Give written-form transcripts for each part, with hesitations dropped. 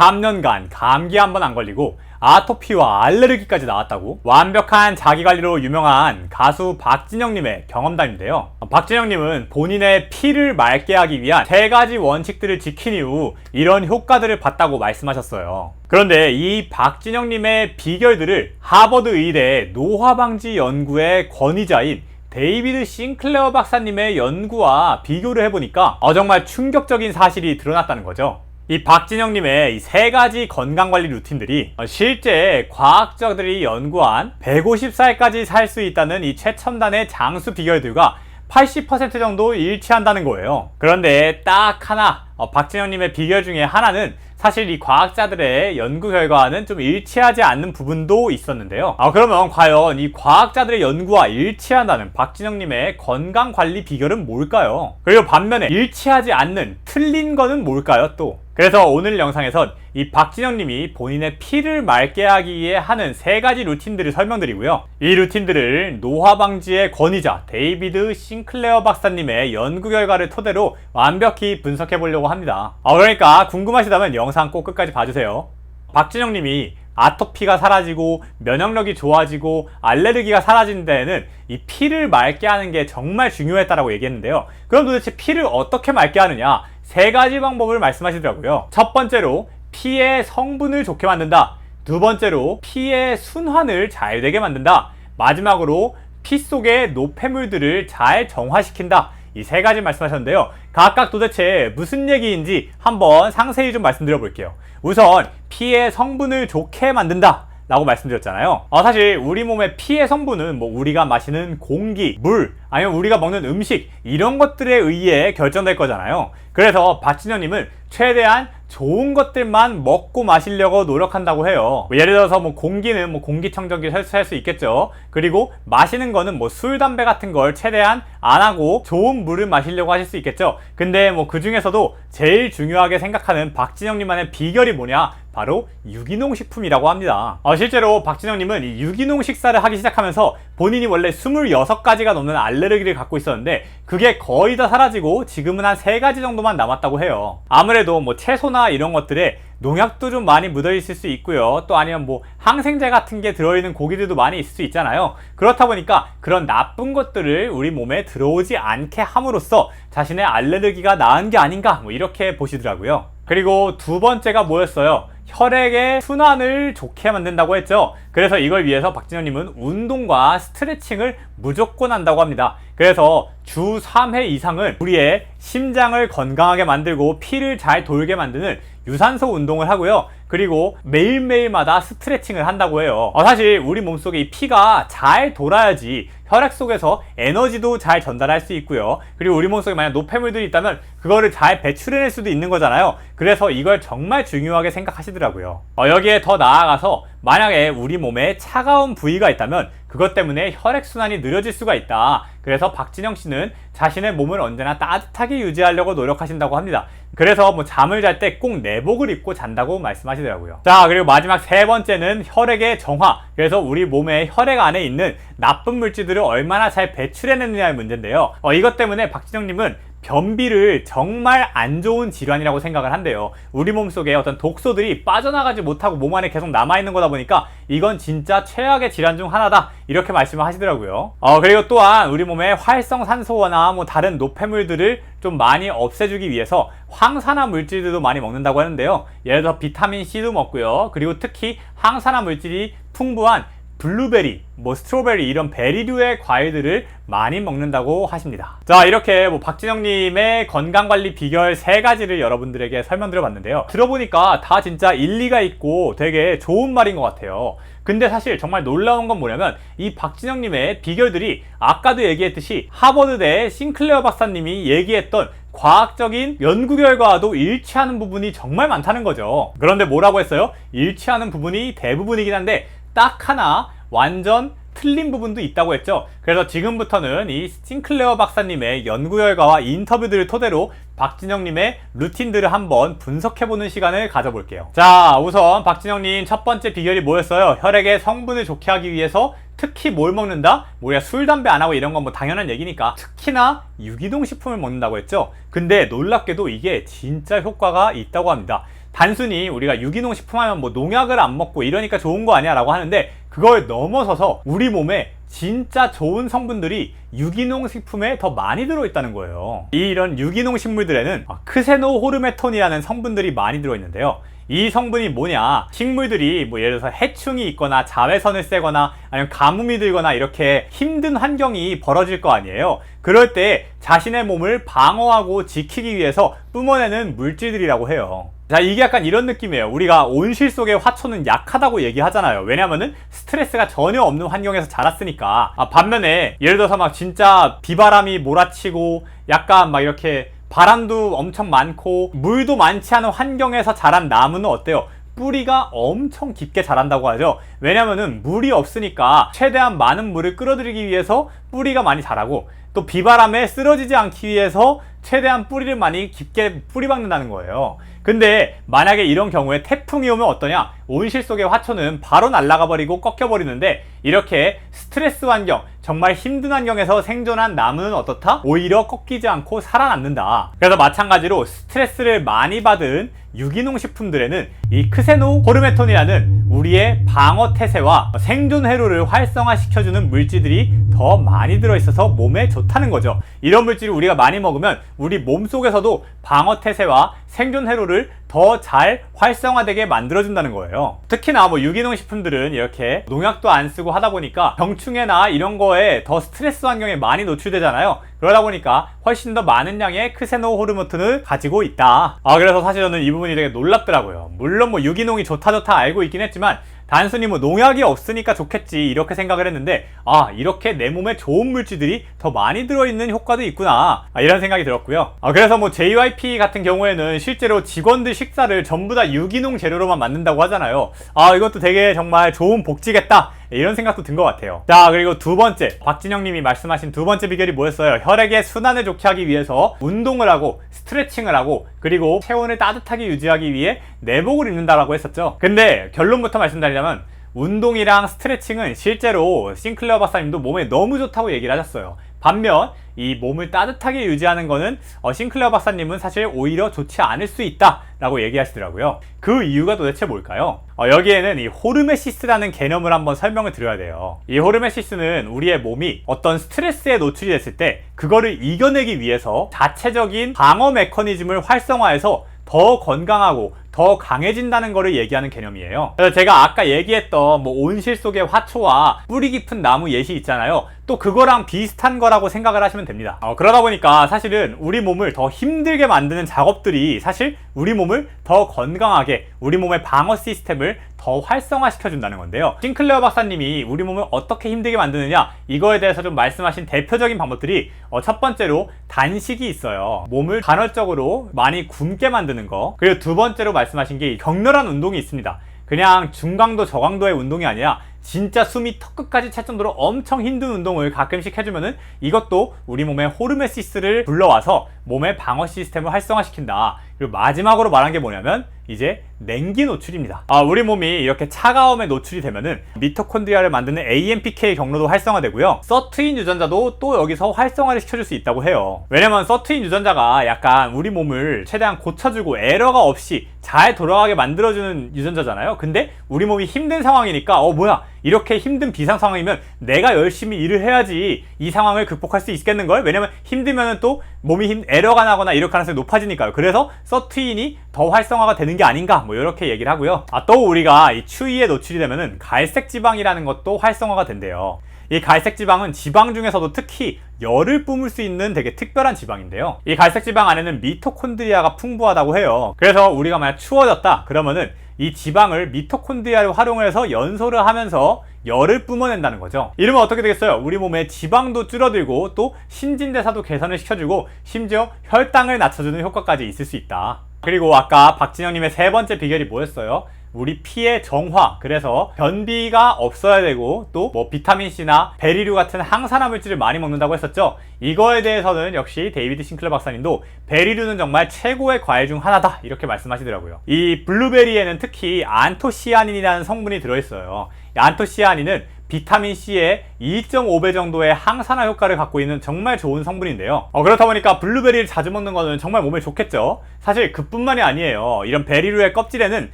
3년간 감기 한 번 안 걸리고 아토피와 알레르기까지 나왔다고? 완벽한 자기관리로 유명한 가수 박진영님의 경험담인데요. 박진영님은 본인의 피를 맑게 하기 위한 3가지 원칙들을 지킨 이후 이런 효과들을 봤다고 말씀하셨어요. 그런데 이 박진영님의 비결들을 하버드 의대 노화방지 연구의 권위자인 데이비드 싱클레어 박사님의 연구와 비교를 해보니까 정말 충격적인 사실이 드러났다는 거죠. 이 박진영님의 이 3가지 건강관리 루틴들이 실제 과학자들이 연구한 150살까지 살 수 있다는 이 최첨단의 장수 비결들과 80% 정도 일치한다는 거예요. 그런데 딱 하나, 박진영님의 비결 중에 하나는 사실 이 과학자들의 연구 결과와는 좀 일치하지 않는 부분도 있었는데요. 그러면 과연 이 과학자들의 연구와 일치한다는 박진영님의 건강관리 비결은 뭘까요? 그리고 반면에 일치하지 않는 틀린 거는 뭘까요 또? 그래서 오늘 영상에선 이 박진영님이 본인의 피를 맑게 하기 위해 하는 3가지 루틴들을 설명드리고요. 이 루틴들을 노화방지의 권위자 데이비드 싱클레어 박사님의 연구 결과를 토대로 완벽히 분석해 보려고 합니다. 그러니까 궁금하시다면 영상 꼭 끝까지 봐주세요. 박진영님이 아토피가 사라지고 면역력이 좋아지고 알레르기가 사라진 데에는 이 피를 맑게 하는 게 정말 중요했다라고 얘기했는데요. 그럼 도대체 피를 어떻게 맑게 하느냐? 3가지 방법을 말씀하시더라고요. 첫 번째로 피의 성분을 좋게 만든다. 두 번째로 피의 순환을 잘 되게 만든다. 마지막으로 피 속의 노폐물들을 잘 정화시킨다. 이 3가지 말씀하셨는데요. 각각 도대체 무슨 얘기인지 한번 상세히 좀 말씀드려 볼게요. 우선 피의 성분을 좋게 만든다 라고 말씀드렸잖아요. 사실 우리 몸의 피의 성분은 뭐 우리가 마시는 공기, 물, 아니면 우리가 먹는 음식 이런 것들에 의해 결정될 거잖아요. 그래서 박진영님은 최대한 좋은 것들만 먹고 마시려고 노력한다고 해요. 예를 들어서 공기는 공기청정기 설치할 수 있겠죠. 그리고 마시는 거는 술, 담배 같은 걸 최대한 안 하고 좋은 물을 마시려고 하실 수 있겠죠. 근데 그 중에서도 제일 중요하게 생각하는 박진영님만의 비결이 뭐냐? 바로 유기농 식품이라고 합니다. 실제로 박진영님은 이 유기농 식사를 하기 시작하면서 본인이 원래 26가지가 넘는 알레르기를 갖고 있었는데 그게 거의 다 사라지고 지금은 한 3가지 정도만 남았다고 해요. 아무래도 채소나 이런 것들에 농약도 좀 많이 묻어 있을 수 있고요. 또 아니면 항생제 같은 게 들어있는 고기들도 많이 있을 수 있잖아요. 그렇다 보니까 그런 나쁜 것들을 우리 몸에 들어오지 않게 함으로써 자신의 알레르기가 나은 게 아닌가 이렇게 보시더라고요. 그리고 두 번째가 뭐였어요? 혈액의 순환을 좋게 만든다고 했죠. 그래서 이걸 위해서 박진영님은 운동과 스트레칭을 무조건 한다고 합니다. 그래서 주 3회 이상은 우리의 심장을 건강하게 만들고 피를 잘 돌게 만드는 유산소 운동을 하고요. 그리고 매일매일마다 스트레칭을 한다고 해요. 사실 우리 몸속에 이 피가 잘 돌아야지 혈액 속에서 에너지도 잘 전달할 수 있고요. 그리고 우리 몸속에 만약 노폐물들이 있다면 그거를 잘 배출해낼 수도 있는 거잖아요. 그래서 이걸 정말 중요하게 생각하시더라고요. 여기에 더 나아가서 만약에 우리 몸에 차가운 부위가 있다면 그것 때문에 혈액순환이 느려질 수가 있다. 그래서 박진영 씨는 자신의 몸을 언제나 따뜻하게 유지하려고 노력하신다고 합니다. 그래서 잠을 잘 때 꼭 내복을 입고 잔다고 말씀하시더라고요. 자, 그리고 마지막 3번째는 혈액의 정화. 그래서 우리 몸의 혈액 안에 있는 나쁜 물질들을 얼마나 잘 배출해내느냐의 문제인데요. 이것 때문에 박진영님은 변비를 정말 안 좋은 질환이라고 생각을 한대요. 우리 몸속에 어떤 독소들이 빠져나가지 못하고 몸 안에 계속 남아있는 거다 보니까 이건 진짜 최악의 질환 중 하나다 이렇게 말씀을 하시더라고요. 그리고 또한 우리 몸에 활성산소나 다른 노폐물들을 좀 많이 없애주기 위해서 황산화 물질들도 많이 먹는다고 하는데요. 예를 들어 비타민C도 먹고요. 그리고 특히 항산화 물질이 풍부한 블루베리, 스트로베리 이런 베리류의 과일들을 많이 먹는다고 하십니다. 자, 이렇게 박진영님의 건강관리 비결 3가지를 여러분들에게 설명드려봤는데요. 들어보니까 다 진짜 일리가 있고 되게 좋은 말인 것 같아요. 근데 사실 정말 놀라운 건 뭐냐면 이 박진영님의 비결들이 아까도 얘기했듯이 하버드대 싱클레어 박사님이 얘기했던 과학적인 연구 결과와도 일치하는 부분이 정말 많다는 거죠. 그런데 뭐라고 했어요? 일치하는 부분이 대부분이긴 한데 딱 하나 완전 틀린 부분도 있다고 했죠. 그래서 지금부터는 이 싱클레어 박사님의 연구 결과와 인터뷰들을 토대로 박진영님의 루틴들을 한번 분석해보는 시간을 가져볼게요. 자, 우선 박진영님 첫 번째 비결이 뭐였어요? 혈액의 성분을 좋게 하기 위해서 특히 뭘 먹는다? 우리가 술, 담배 안 하고 이런 건 당연한 얘기니까 특히나 유기농 식품을 먹는다고 했죠. 근데 놀랍게도 이게 진짜 효과가 있다고 합니다. 단순히 우리가 유기농 식품하면 뭐 농약을 안 먹고 이러니까 좋은 거 아니야 라고 하는데, 그걸 넘어서서 우리 몸에 진짜 좋은 성분들이 유기농 식품에 더 많이 들어있다는 거예요. 이런 유기농 식물들에는 크세노호르메톤이라는 성분들이 많이 들어있는데요. 이 성분이 뭐냐, 식물들이 뭐 예를 들어서 해충이 있거나 자외선을 쐬거나 아니면 가뭄이 들거나 이렇게 힘든 환경이 벌어질 거 아니에요. 그럴 때 자신의 몸을 방어하고 지키기 위해서 뿜어내는 물질들이라고 해요. 자, 이게 약간 이런 느낌이에요. 우리가 온실 속의 화초는 약하다고 얘기하잖아요. 왜냐면은 스트레스가 전혀 없는 환경에서 자랐으니까. 반면에 예를 들어서 막 진짜 비바람이 몰아치고 약간 막 이렇게 바람도 엄청 많고 물도 많지 않은 환경에서 자란 나무는 어때요? 뿌리가 엄청 깊게 자란다고 하죠. 왜냐면은 물이 없으니까 최대한 많은 물을 끌어들이기 위해서 뿌리가 많이 자라고, 또 비바람에 쓰러지지 않기 위해서 최대한 뿌리를 많이 깊게 뿌리박는다는 거예요. 근데 만약에 이런 경우에 태풍이 오면 어떠냐? 온실 속의 화초는 바로 날아가 버리고 꺾여 버리는데, 이렇게 스트레스 환경, 정말 힘든 환경에서 생존한 나무는 어떻다? 오히려 꺾이지 않고 살아남는다. 그래서 마찬가지로 스트레스를 많이 받은 유기농 식품들에는 이 크세노호르메톤이라는 우리의 방어 태세와 생존 회로를 활성화시켜주는 물질들이 더 많이 들어있어서 몸에 좋다는 거죠. 이런 물질을 우리가 많이 먹으면 우리 몸속에서도 방어 태세와 생존 회로를 더 잘 활성화되게 만들어준다는 거예요. 특히나 뭐 유기농 식품들은 이렇게 농약도 안 쓰고 하다 보니까 병충해나 이런 거에 더 스트레스 환경에 많이 노출되잖아요. 그러다 보니까 훨씬 더 많은 양의 크세노호르메톤을 가지고 있다. 그래서 사실 저는 이 부분이 되게 놀랍더라고요. 물론 뭐 유기농이 좋다 알고 있긴 했지만, 단순히 뭐 농약이 없으니까 좋겠지 이렇게 생각을 했는데, 이렇게 내 몸에 좋은 물질들이 더 많이 들어있는 효과도 있구나, 이런 생각이 들었고요. 그래서 뭐 JYP 같은 경우에는 실제로 직원들 식사를 전부 다 유기농 재료로만 만든다고 하잖아요. 이것도 되게 정말 좋은 복지겠다, 이런 생각도 든 것 같아요. 자, 그리고 두 번째, 박진영님이 말씀하신 두 번째 비결이 뭐였어요? 혈액의 순환을 좋게 하기 위해서 운동을 하고 스트레칭을 하고, 그리고 체온을 따뜻하게 유지하기 위해 내복을 입는다라고 했었죠. 근데 결론부터 말씀드리자면, 운동이랑 스트레칭은 실제로 싱클레어 박사님도 몸에 너무 좋다고 얘기를 하셨어요. 반면 이 몸을 따뜻하게 유지하는 거는 싱클레어 박사님은 사실 오히려 좋지 않을 수 있다 라고 얘기하시더라고요. 그 이유가 도대체 뭘까요? 여기에는 이 호르메시스라는 개념을 한번 설명을 드려야 돼요. 이 호르메시스는 우리의 몸이 어떤 스트레스에 노출이 됐을 때 그거를 이겨내기 위해서 자체적인 방어 메커니즘을 활성화해서 더 건강하고 더 강해진다는 거를 얘기하는 개념이에요. 그래서 제가 아까 얘기했던 뭐 온실 속의 화초와 뿌리 깊은 나무 예시 있잖아요. 또 그거랑 비슷한 거라고 생각을 하시면 됩니다. 그러다 보니까 사실은 우리 몸을 더 힘들게 만드는 작업들이 사실 우리 몸을 더 건강하게, 우리 몸의 방어 시스템을 더 활성화시켜 준다는 건데요. 싱클레어 박사님이 우리 몸을 어떻게 힘들게 만드느냐, 이거에 대해서 좀 말씀하신 대표적인 방법들이 첫 번째로 단식이 있어요. 몸을 간헐적으로 많이 굶게 만드는 거. 그리고 두 번째로 말씀하신 게 격렬한 운동이 있습니다. 그냥 중강도 저강도의 운동이 아니라 진짜 숨이 턱끝까지 찰 정도로 엄청 힘든 운동을 가끔씩 해주면은 이것도 우리 몸에 호르메시스를 불러와서 몸의 방어 시스템을 활성화시킨다. 그리고 마지막으로 말한 게 뭐냐면 이제 냉기 노출입니다. 우리 몸이 이렇게 차가움에 노출이 되면은 미토콘드리아를 만드는 AMPK 경로도 활성화되고요. 서투인 유전자도 또 여기서 활성화를 시켜줄 수 있다고 해요. 왜냐면 서투인 유전자가 약간 우리 몸을 최대한 고쳐주고 에러가 없이 잘 돌아가게 만들어주는 유전자잖아요. 근데 우리 몸이 힘든 상황이니까 뭐야, 이렇게 힘든 비상 상황이면 내가 열심히 일을 해야지 이 상황을 극복할 수 있겠는걸? 왜냐면 힘들면 또 몸이 에러가 나거나 이럴 가능성이 높아지니까요. 그래서 서투인이 더 활성화가 되는 게 아닌가, 뭐 이렇게 얘기를 하고요. 또 우리가 이 추위에 노출이 되면은 갈색 지방이라는 것도 활성화가 된대요. 이 갈색 지방은 지방 중에서도 특히 열을 뿜을 수 있는 되게 특별한 지방인데요. 이 갈색 지방 안에는 미토콘드리아가 풍부하다고 해요. 그래서 우리가 만약 추워졌다 그러면은 이 지방을 미토콘드리아를 활용해서 연소를 하면서 열을 뿜어낸다는 거죠. 이러면 어떻게 되겠어요? 우리 몸의 지방도 줄어들고 또 신진대사도 개선을 시켜주고 심지어 혈당을 낮춰주는 효과까지 있을 수 있다. 그리고 아까 박진영님의 세 번째 비결이 뭐였어요? 우리 피의 정화, 그래서 변비가 없어야 되고 또 뭐 비타민C나 베리류 같은 항산화 물질을 많이 먹는다고 했었죠. 이거에 대해서는 역시 데이비드 싱클러 박사님도 베리류는 정말 최고의 과일 중 하나다, 이렇게 말씀하시더라고요. 이 블루베리에는 특히 안토시아닌이라는 성분이 들어있어요. 이 안토시아닌은 비타민C의 2.5배 정도의 항산화 효과를 갖고 있는 정말 좋은 성분인데요. 그렇다 보니까 블루베리를 자주 먹는 거는 정말 몸에 좋겠죠. 사실 그뿐만이 아니에요. 이런 베리류의 껍질에는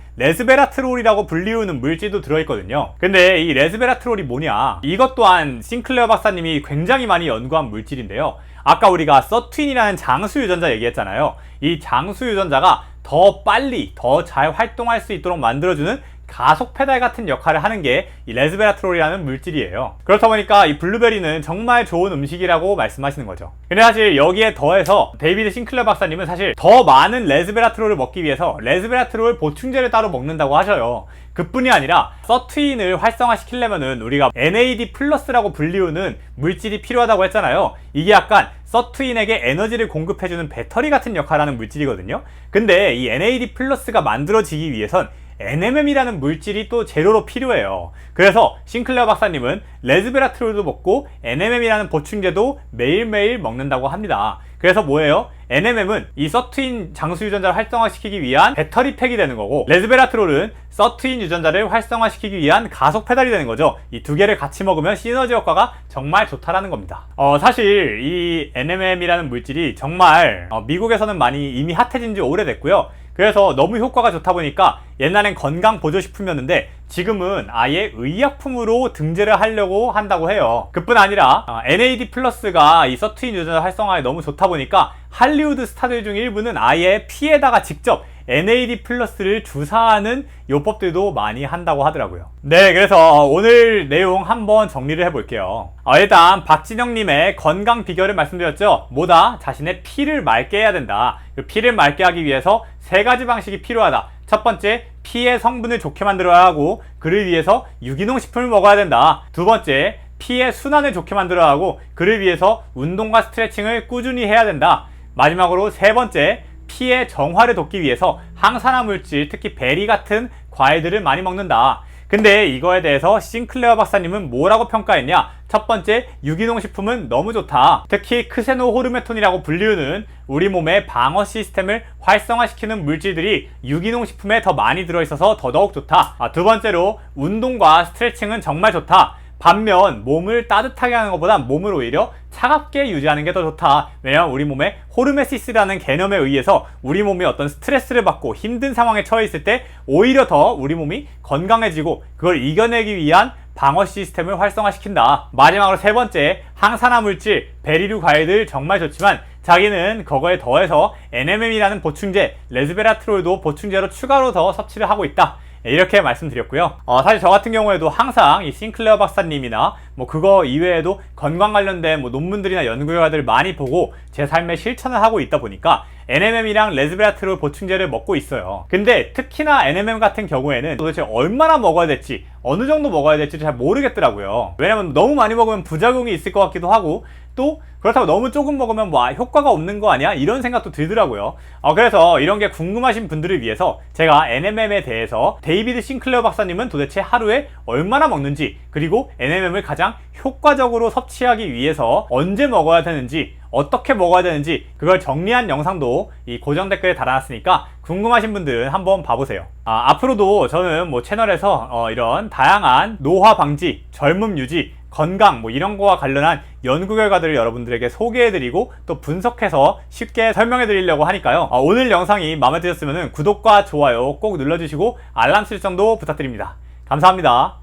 레스베라트롤이라고 불리우는 물질도 들어있거든요. 근데 이 레스베라트롤이 뭐냐? 이것 또한 싱클레어 박사님이 굉장히 많이 연구한 물질인데요. 아까 우리가 서튠이라는 장수 유전자 얘기했잖아요. 이 장수 유전자가 더 빨리 더 잘 활동할 수 있도록 만들어주는 가속 페달 같은 역할을 하는 게 이 레스베라트롤이라는 물질이에요. 그렇다 보니까 이 블루베리는 정말 좋은 음식이라고 말씀하시는 거죠. 근데 사실 여기에 더해서 데이비드 싱클레어 박사님은 사실 더 많은 레스베라트롤을 먹기 위해서 레스베라트롤 보충제를 따로 먹는다고 하셔요. 그뿐이 아니라 서튠을 활성화시키려면은 우리가 NAD 플러스라고 불리우는 물질이 필요하다고 했잖아요. 이게 약간 서튠에게 에너지를 공급해주는 배터리 같은 역할을 하는 물질이거든요. 근데 이 NAD 플러스가 만들어지기 위해선 NMM이라는 물질이 또 재료로 필요해요. 그래서 싱클레어 박사님은 레스베라트롤도 먹고 NMM이라는 보충제도 매일매일 먹는다고 합니다. 그래서 뭐예요? NMM은 이 서튠 장수 유전자를 활성화시키기 위한 배터리 팩이 되는 거고, 레스베라트롤은 서튠 유전자를 활성화시키기 위한 가속 페달이 되는 거죠. 이 두 개를 같이 먹으면 시너지 효과가 정말 좋다라는 겁니다. 사실 이 NMM이라는 물질이 정말 미국에서는 많이 이미 핫해진 지 오래됐고요. 그래서 너무 효과가 좋다 보니까 옛날엔 건강보조식품이었는데 지금은 아예 의약품으로 등재를 하려고 한다고 해요. 그뿐 아니라 NAD 플러스가 이 서튠 유전자 활성화에 너무 좋다 보니까 할리우드 스타들 중 일부는 아예 피에다가 직접 NAD 플러스를 주사하는 요법들도 많이 한다고 하더라고요. 네, 그래서 오늘 내용 한번 정리를 해볼게요. 일단 박진영님의 건강 비결을 말씀드렸죠. 뭐다? 자신의 피를 맑게 해야 된다. 피를 맑게 하기 위해서 세 가지 방식이 필요하다. 첫 번째, 피의 성분을 좋게 만들어야 하고, 그를 위해서 유기농 식품을 먹어야 된다. 두 번째, 피의 순환을 좋게 만들어야 하고, 그를 위해서 운동과 스트레칭을 꾸준히 해야 된다. 마지막으로 세 번째, 피의 정화를 돕기 위해서 항산화 물질, 특히 베리 같은 과일들을 많이 먹는다. 근데 이거에 대해서 싱클레어 박사님은 뭐라고 평가했냐? 첫 번째, 유기농 식품은 너무 좋다. 특히 크세노호르메톤이라고 불리우는 우리 몸의 방어 시스템을 활성화시키는 물질들이 유기농 식품에 더 많이 들어있어서 더더욱 좋다. 두 번째로, 운동과 스트레칭은 정말 좋다. 반면 몸을 따뜻하게 하는 것보다 몸을 오히려 차갑게 유지하는 게 더 좋다. 왜냐하면 우리 몸에 호르메시스라는 개념에 의해서 우리 몸이 어떤 스트레스를 받고 힘든 상황에 처해 있을 때 오히려 더 우리 몸이 건강해지고 그걸 이겨내기 위한 방어 시스템을 활성화시킨다. 마지막으로 세 번째, 항산화 물질, 베리류 과일들 정말 좋지만 자기는 그거에 더해서 NMM이라는 보충제, 레스베라트롤도 보충제로 추가로 더 섭취를 하고 있다. 이렇게 말씀드렸고요. 사실 저 같은 경우에도 항상 이 싱클레어 박사님이나 뭐 그거 이외에도 건강 관련된 뭐 논문들이나 연구 결과들을 많이 보고 제 삶에 실천을 하고 있다 보니까 NMM이랑 레스베라트롤 보충제를 먹고 있어요. 근데 특히나 NMM 같은 경우에는 도대체 얼마나 먹어야 될지, 어느 정도 먹어야 될지 잘 모르겠더라고요. 왜냐면 너무 많이 먹으면 부작용이 있을 것 같기도 하고, 또 그렇다고 너무 조금 먹으면 뭐 효과가 없는 거 아니야? 이런 생각도 들더라고요. 그래서 이런 게 궁금하신 분들을 위해서 제가 NMM에 대해서 데이비드 싱클레어 박사님은 도대체 하루에 얼마나 먹는지, 그리고 NMM을 가장 효과적으로 섭취하기 위해서 언제 먹어야 되는지, 어떻게 먹어야 되는지 그걸 정리한 영상도 이 고정 댓글에 달아놨으니까 궁금하신 분들은 한번 봐보세요. 앞으로도 저는 뭐 채널에서 이런 다양한 노화 방지, 젊음 유지, 건강 뭐 이런 거와 관련한 연구 결과들을 여러분들에게 소개해드리고 또 분석해서 쉽게 설명해드리려고 하니까요. 오늘 영상이 마음에 드셨으면 구독과 좋아요 꼭 눌러주시고 알람 설정도 부탁드립니다. 감사합니다.